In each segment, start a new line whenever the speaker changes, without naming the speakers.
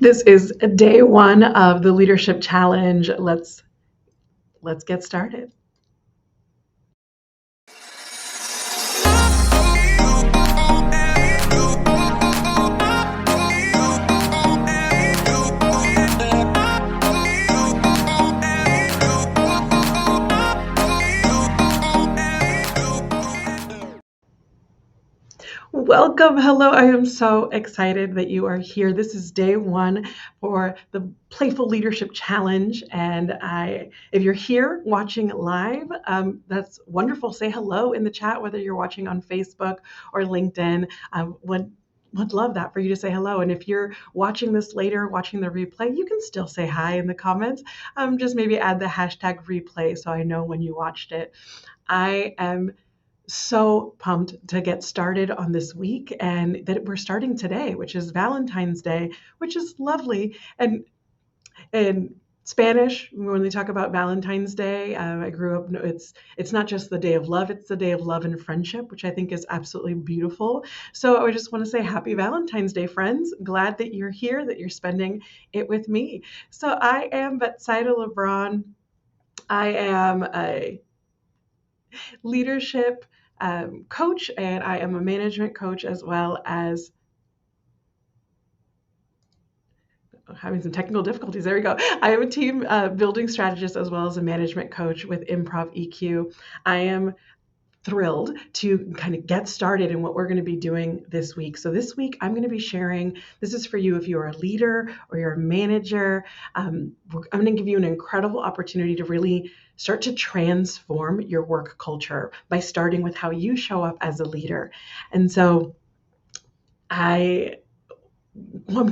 This is day one of the leadership challenge. Let's get started. Welcome. Hello. I am so excited that you are here. This is day one for the Playful Leadership Challenge. And if you're here watching live, that's wonderful. Say hello in the chat, whether you're watching on Facebook or LinkedIn. Would love that for you to say hello. And if you're watching this later, watching the replay, you can still say hi in the comments. Just maybe add the hashtag replay so I know when you watched it. I am so pumped to get started on this week and that we're starting today, which is Valentine's Day, which is lovely. And in Spanish, when they talk about Valentine's Day, I grew up, it's not just the day of love, it's the day of love and friendship, which I think is absolutely beautiful. So I just want to say happy Valentine's Day, friends. Glad that you're here, that you're spending it with me. So I am Betsaida LeBron. I am a leadership coach, and I am a management coach as well as having some technical difficulties. There we go. I am a team building strategist as well as a management coach with Improv EQ. I am thrilled to kind of get started in what we're going to be doing this week. So this week, I'm going to be sharing, this is for you if you're a leader or you're a manager. I'm going to give you an incredible opportunity to really start to transform your work culture by starting with how you show up as a leader. And so I'm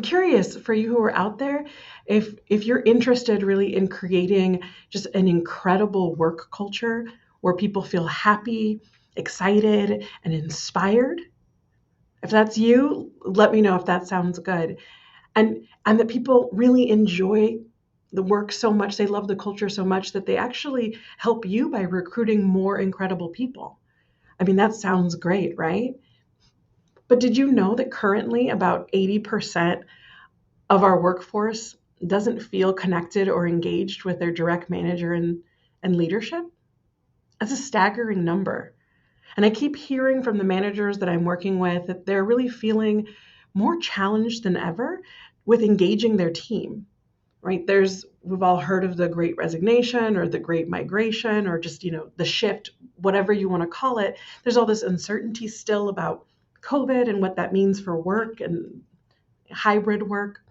curious for you who are out there, if you're interested really in creating just an incredible work culture where people feel happy, excited, and inspired. If that's you, let me know if that sounds good. And that people really enjoy the work so much, they love the culture so much that they actually help you by recruiting more incredible people. I mean, that sounds great, right? But did you know that currently about 80% of our workforce doesn't feel connected or engaged with their direct manager and leadership? That's a staggering number. And I keep hearing from the managers that I'm working with that they're really feeling more challenged than ever with engaging their team, right? We've all heard of the great resignation or the great migration or just, the shift, whatever you want to call it. There's all this uncertainty still about COVID and what that means for work and hybrid work.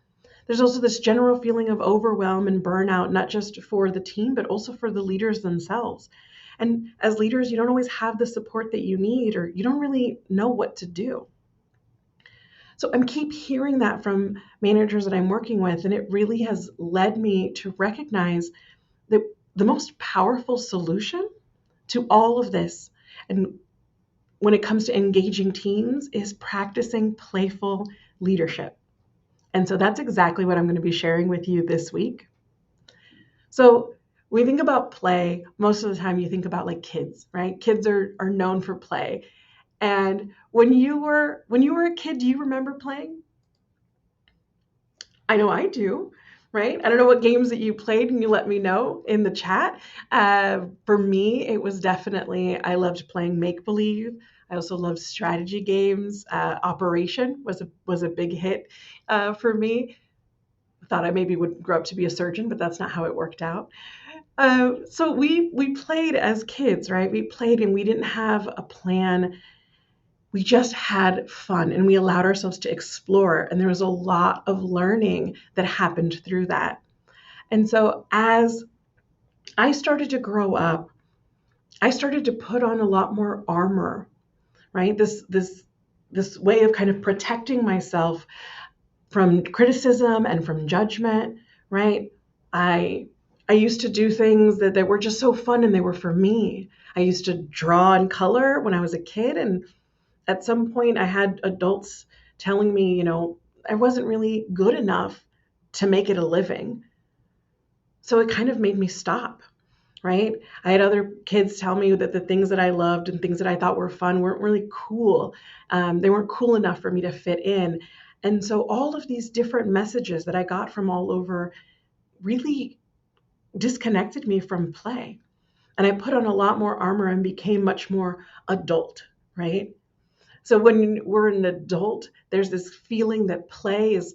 There's also this general feeling of overwhelm and burnout, not just for the team, but also for the leaders themselves. And as leaders, you don't always have the support that you need, or you don't really know what to do. So I keep hearing that from managers that I'm working with, and it really has led me to recognize that the most powerful solution to all of this, and when it comes to engaging teams, is practicing playful leadership. And so that's exactly what I'm going to be sharing with you this week. So when you think about play, most of the time you think about like kids, right? Kids are known for play. And when you were a kid, do you remember playing? I know I do, right? I don't know what games that you played, and you let me know in the chat. For me, it was definitely, I loved playing make-believe. I also loved strategy games. Operation was a big hit for me. Thought I maybe would grow up to be a surgeon, but that's not how it worked out. So we played as kids, right? We played and we didn't have a plan. We just had fun and we allowed ourselves to explore. And there was a lot of learning that happened through that. And so as I started to grow up, I started to put on a lot more armor, right? This way of kind of protecting myself from criticism and from judgment, right? I used to do things that were just so fun and they were for me. I used to draw and color when I was a kid, and at some point I had adults telling me, I wasn't really good enough to make it a living. So it kind of made me stop, right? I had other kids tell me that the things that I loved and things that I thought were fun weren't really cool. They weren't cool enough for me to fit in. And so all of these different messages that I got from all over really disconnected me from play. And I put on a lot more armor and became much more adult, right? So when we're an adult, there's this feeling that play is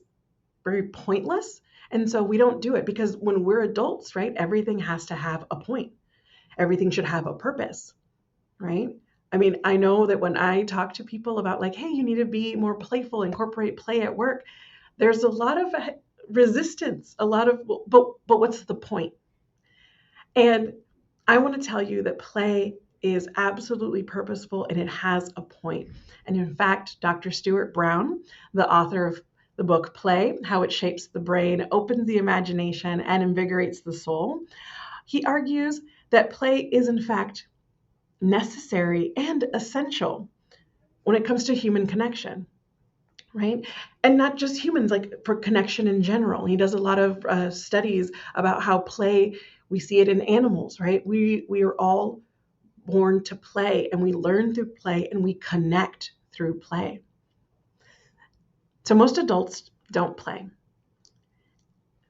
very pointless. And so we don't do it because when we're adults, right, everything has to have a point. Everything should have a purpose, right? I mean, I know that when I talk to people about like, hey, you need to be more playful, incorporate play at work, there's a lot of resistance, a lot of, but what's the point? And I want to tell you that play is absolutely purposeful and it has a point. And in fact, Dr. Stuart Brown, the author of the book Play, How It Shapes the Brain, Opens the Imagination, and Invigorates the Soul, he argues that play is in fact necessary and essential when it comes to human connection, right? And not just humans, like for connection in general. He does a lot of studies about how play, we see it in animals, right? We are all born to play and we learn through play and we connect through play. So most adults don't play.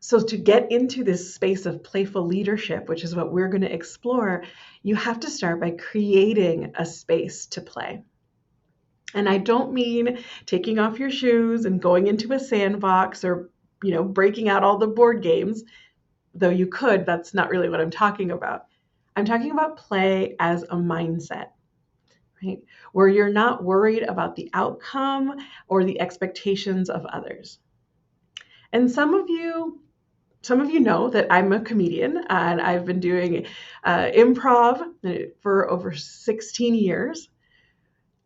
So to get into this space of playful leadership, which is what we're going to explore, you have to start by creating a space to play. And I don't mean taking off your shoes and going into a sandbox or, breaking out all the board games, though you could. That's not really what I'm talking about. I'm talking about play as a mindset, right? Where you're not worried about the outcome or the expectations of others. And some of you know that I'm a comedian and I've been doing improv for over 16 years.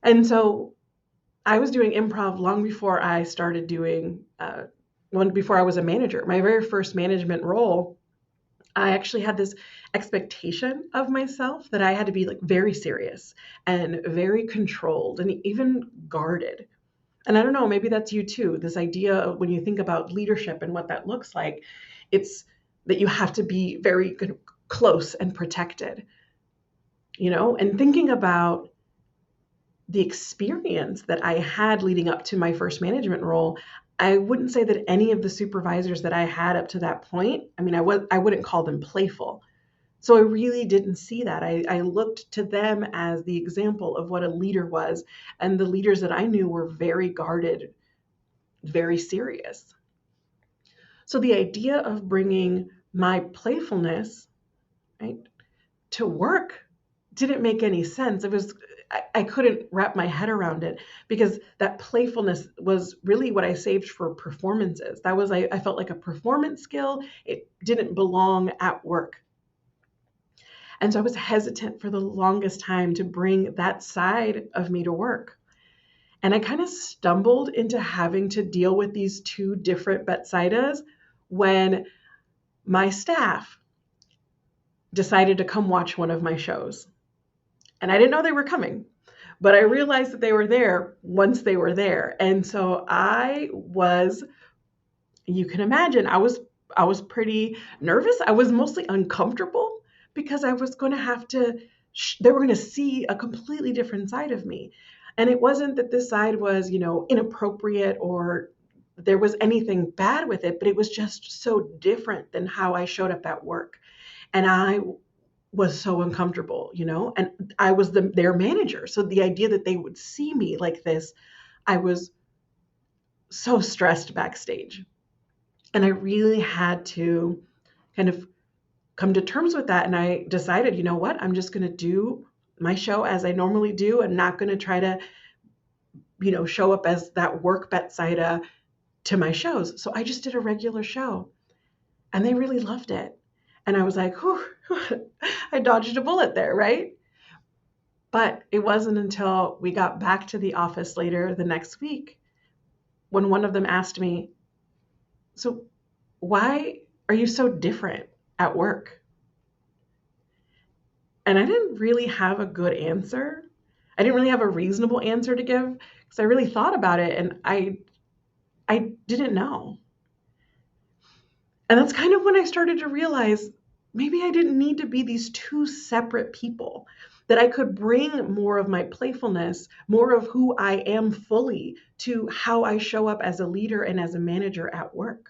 And so I was doing improv long before I started doing, before I was a manager. My very first management role, I actually had this expectation of myself that I had to be like very serious and very controlled and even guarded. And I don't know, maybe that's you too. This idea of when you think about leadership and what that looks like, it's that you have to be very close and protected, and thinking about the experience that I had leading up to my first management role, I wouldn't say that any of the supervisors that I had up to that point, I mean, I wouldn't call them playful. So I really didn't see that. I looked to them as the example of what a leader was. And the leaders that I knew were very guarded, very serious. So the idea of bringing my playfulness, right, to work didn't make any sense. I couldn't wrap my head around it because that playfulness was really what I saved for performances. That was, I felt like a performance skill. It didn't belong at work. And so I was hesitant for the longest time to bring that side of me to work. And I kind of stumbled into having to deal with these two different Betsaidas when my staff decided to come watch one of my shows. And I didn't know they were coming, but I realized that they were there once they were there. And so you can imagine, I was pretty nervous. I was mostly uncomfortable because I was going to have to, they were going to see a completely different side of me. And it wasn't that this side was, inappropriate or there was anything bad with it, but it was just so different than how I showed up at work. And I was so uncomfortable, and I was their manager. So the idea that they would see me like this, I was so stressed backstage. And I really had to kind of come to terms with that. And I decided, you know what, I'm just going to do my show as I normally do and not going to try to, show up as that work Betsaida to my shows. So I just did a regular show and they really loved it. And I was like, whew, I dodged a bullet there, right? But it wasn't until we got back to the office later the next week when one of them asked me, so why are you so different at work? And I didn't really have a good answer. I didn't really have a reasonable answer to give because I really thought about it and I didn't know. And that's kind of when I started to realize maybe I didn't need to be these two separate people. that I could bring more of my playfulness, more of who I am fully to how I show up as a leader and as a manager at work.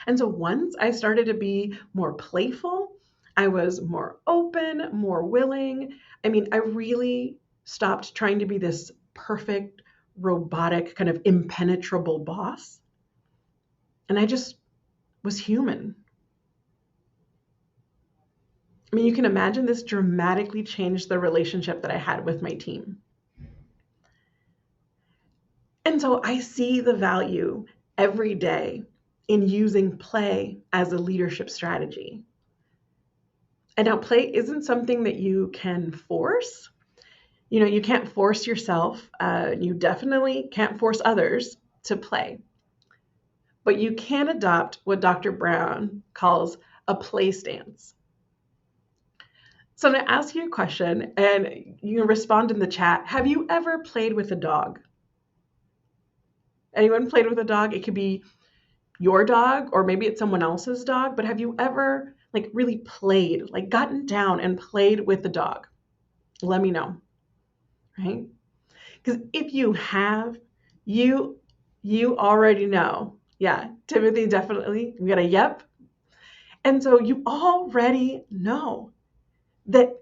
And so once I started to be more playful, I was more open, more willing. I mean, I really stopped trying to be this perfect, robotic, kind of impenetrable boss. And I just was human. I mean, you can imagine this dramatically changed the relationship that I had with my team. And so I see the value every day in using play as a leadership strategy. And now play isn't something that you can force. You know, you can't force yourself. You definitely can't force others to play. But you can adopt what Dr. Brown calls a play stance. So I'm going to ask you a question and you can respond in the chat. Have you ever played with a dog? Anyone played with a dog? It could be your dog or maybe it's someone else's dog, but have you ever like really played, like gotten down and played with the dog? Let me know, right? Because if you have, you you already know. Yeah, Timothy, definitely. We got a yep. And so you already know that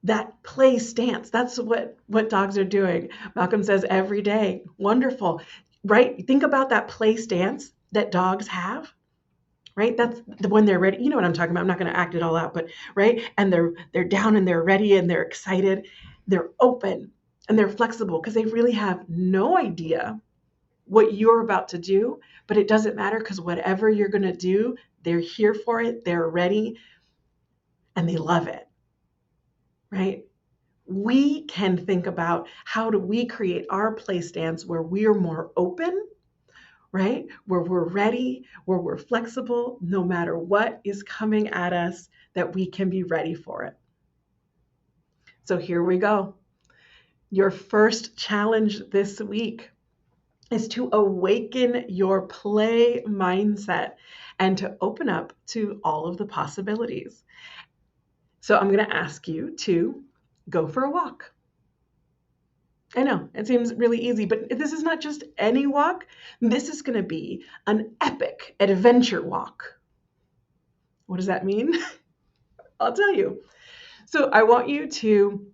that play stance, that's what dogs are doing. Malcolm says every day. Wonderful. Right? Think about that play stance that dogs have. Right? That's the when they're ready. You know what I'm talking about. I'm not going to act it all out, but right? And they're down and they're ready and they're excited. They're open and they're flexible because they really have no idea what you're about to do, but it doesn't matter because whatever you're going to do, they're here for it, they're ready, and they love it, right? We can think about how do we create our play stance where we're more open, right? Where we're ready, where we're flexible, no matter what is coming at us, that we can be ready for it. So here we go. Your first challenge this week is to awaken your play mindset and to open up to all of the possibilities. So I'm going to ask you to go for a walk. I know it seems really easy, but this is not just any walk. This is going to be an epic adventure walk. What does that mean? I'll tell you. So I want you to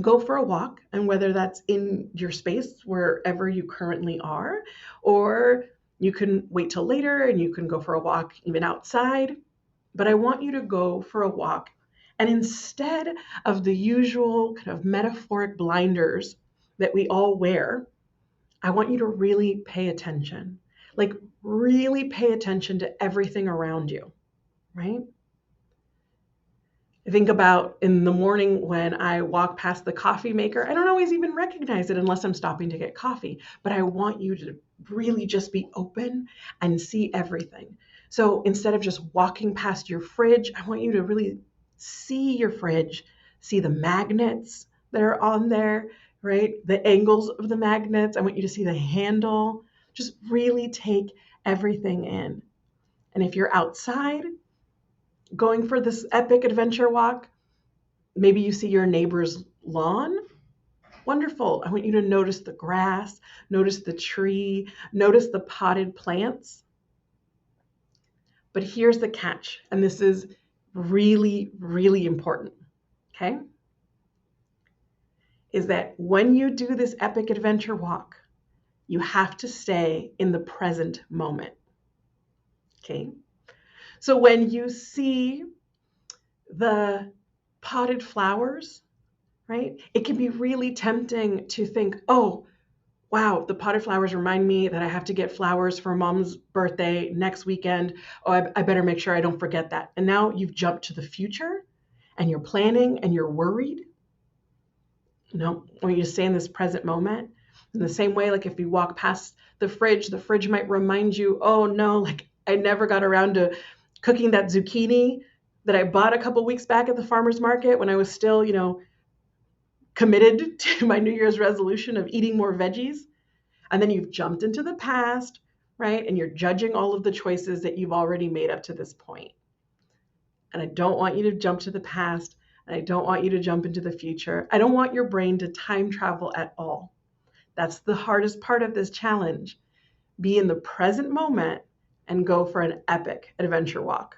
go for a walk, and whether that's in your space wherever you currently are, or you can wait till later and you can go for a walk even outside. But I want you to go for a walk, and instead of the usual kind of metaphoric blinders that we all wear, I want you to really pay attention. Like, really pay attention to everything around you, right? I think about in the morning when I walk past the coffee maker, I don't always even recognize it unless I'm stopping to get coffee, but I want you to really just be open and see everything. So instead of just walking past your fridge, I want you to really see your fridge, see the magnets that are on there, right? The angles of the magnets. I want you to see the handle. Just really take everything in. And if you're outside, going for this epic adventure walk, maybe you see your neighbor's lawn. Wonderful. I want you to notice the grass, notice the tree, notice the potted plants. But here's the catch, and this is really, really important, okay? Is that when you do this epic adventure walk, you have to stay in the present moment, okay? So when you see the potted flowers, right? It can be really tempting to think, oh, wow, the potted flowers remind me that I have to get flowers for mom's birthday next weekend. Oh, I better make sure I don't forget that. And now you've jumped to the future and you're planning and you're worried. No, I want you to stay in this present moment. In the same way, like if you walk past the fridge might remind you, oh no, like I never got around to cooking that zucchini that I bought a couple weeks back at the farmer's market when I was still, committed to my New Year's resolution of eating more veggies. And then you've jumped into the past, right? And you're judging all of the choices that you've already made up to this point. And I don't want you to jump to the past. and I don't want you to jump into the future. I don't want your brain to time travel at all. That's the hardest part of this challenge. Be in the present moment and go for an epic adventure walk.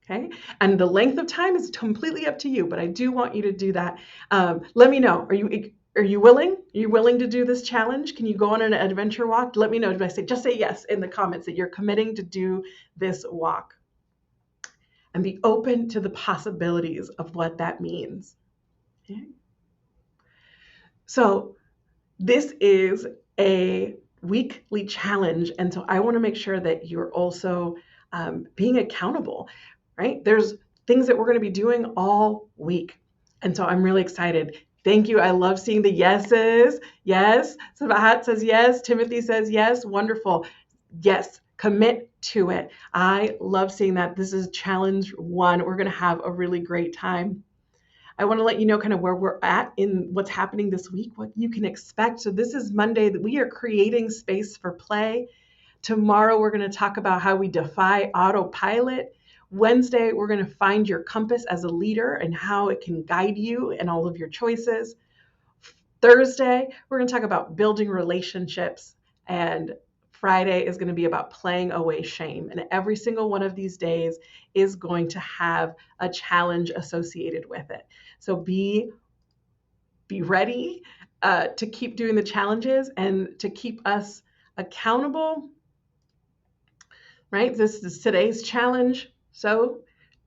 Okay. And the length of time is completely up to you, but I do want you to do that. Let me know. Are you willing? Are you willing to do this challenge? Can you go on an adventure walk? Let me know. Just say yes in the comments that you're committing to do this walk, and be open to the possibilities of what that means. Okay? So this is a weekly challenge. And so I want to make sure that you're also being accountable, right? There's things that we're going to be doing all week. And so I'm really excited. Thank you. I love seeing the yeses. Yes. Sabahat says yes. Timothy says yes. Wonderful. Yes. Commit to it. I love seeing that. This is challenge 1. We're going to have a really great time. I want to let you know kind of where we're at in what's happening this week, what you can expect. So this is Monday that we are creating space for play. Tomorrow, we're going to talk about how we defy autopilot. Wednesday, we're going to find your compass as a leader and how it can guide you in all of your choices. Thursday, we're going to talk about building relationships. And Friday is going to be about playing away shame. And every single one of these days is going to have a challenge associated with it. So be ready to keep doing the challenges and to keep us accountable, right? This is today's challenge. So,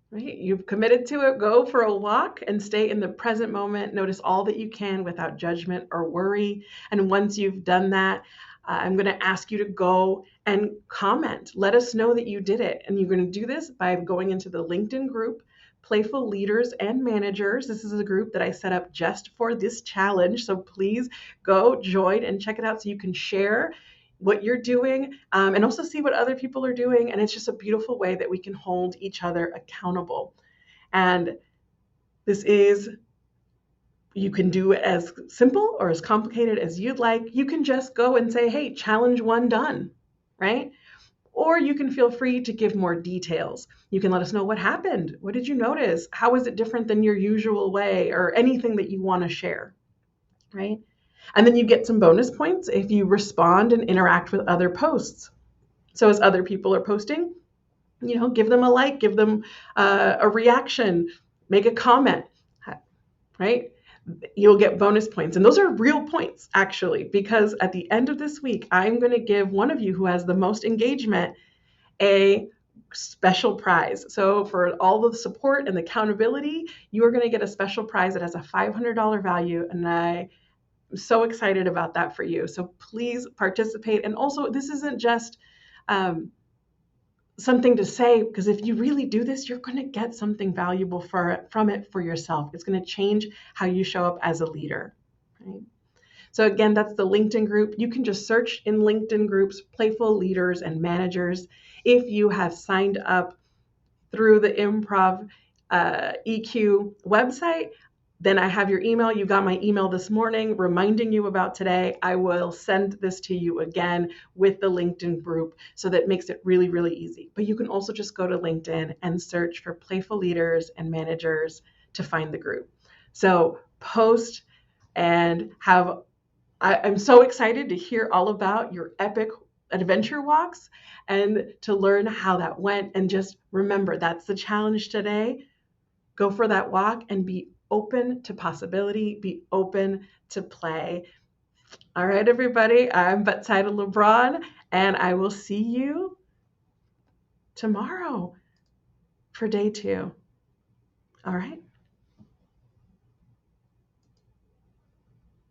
right, you've committed to it. Go for a walk and stay in the present moment. Notice all that you can without judgment or worry. And once you've done that, I'm going to ask you to go and comment. Let us know that you did it. And you're going to do this by going into the LinkedIn group, Playful Leaders and Managers. This is a group that I set up just for this challenge. So please go join and check it out so you can share what you're doing and also see what other people are doing. And it's just a beautiful way that we can hold each other accountable. And this is, you can do it as simple or as complicated as you'd like. You can just go and say, hey, challenge 1 done, right? Or you can feel free to give more details. You can let us know what happened. What did you notice? How is it different than your usual way, or anything that you want to share, right? And then you get some bonus points if you respond and interact with other posts. So as other people are posting, give them a like, give them a reaction, make a comment, right? You'll get bonus points. And those are real points, actually, because at the end of this week, I'm going to give one of you who has the most engagement a special prize. So for all the support and the accountability, you are going to get a special prize that has a $500 value. And I'm so excited about that for you. So please participate. And also, this isn't just something to say, because if you really do this, you're going to get something valuable from it for yourself. It's going to change how you show up as a leader, right? So again, that's the LinkedIn group. You can just search in LinkedIn groups, Playful Leaders and Managers. If you have signed up through the Improv EQ website, then I have your email. You got my email this morning reminding you about today. I will send this to you again with the LinkedIn group, so that makes it really, really easy. But you can also just go to LinkedIn and search for Playful Leaders and Managers to find the group. So post and I'm so excited to hear all about your epic adventure walks and to learn how that went. And just remember, that's the challenge today. Go for that walk and be open to possibility, be open to play. All right, everybody, I'm Betsaida LeBron, and I will see you tomorrow for day 2. All right.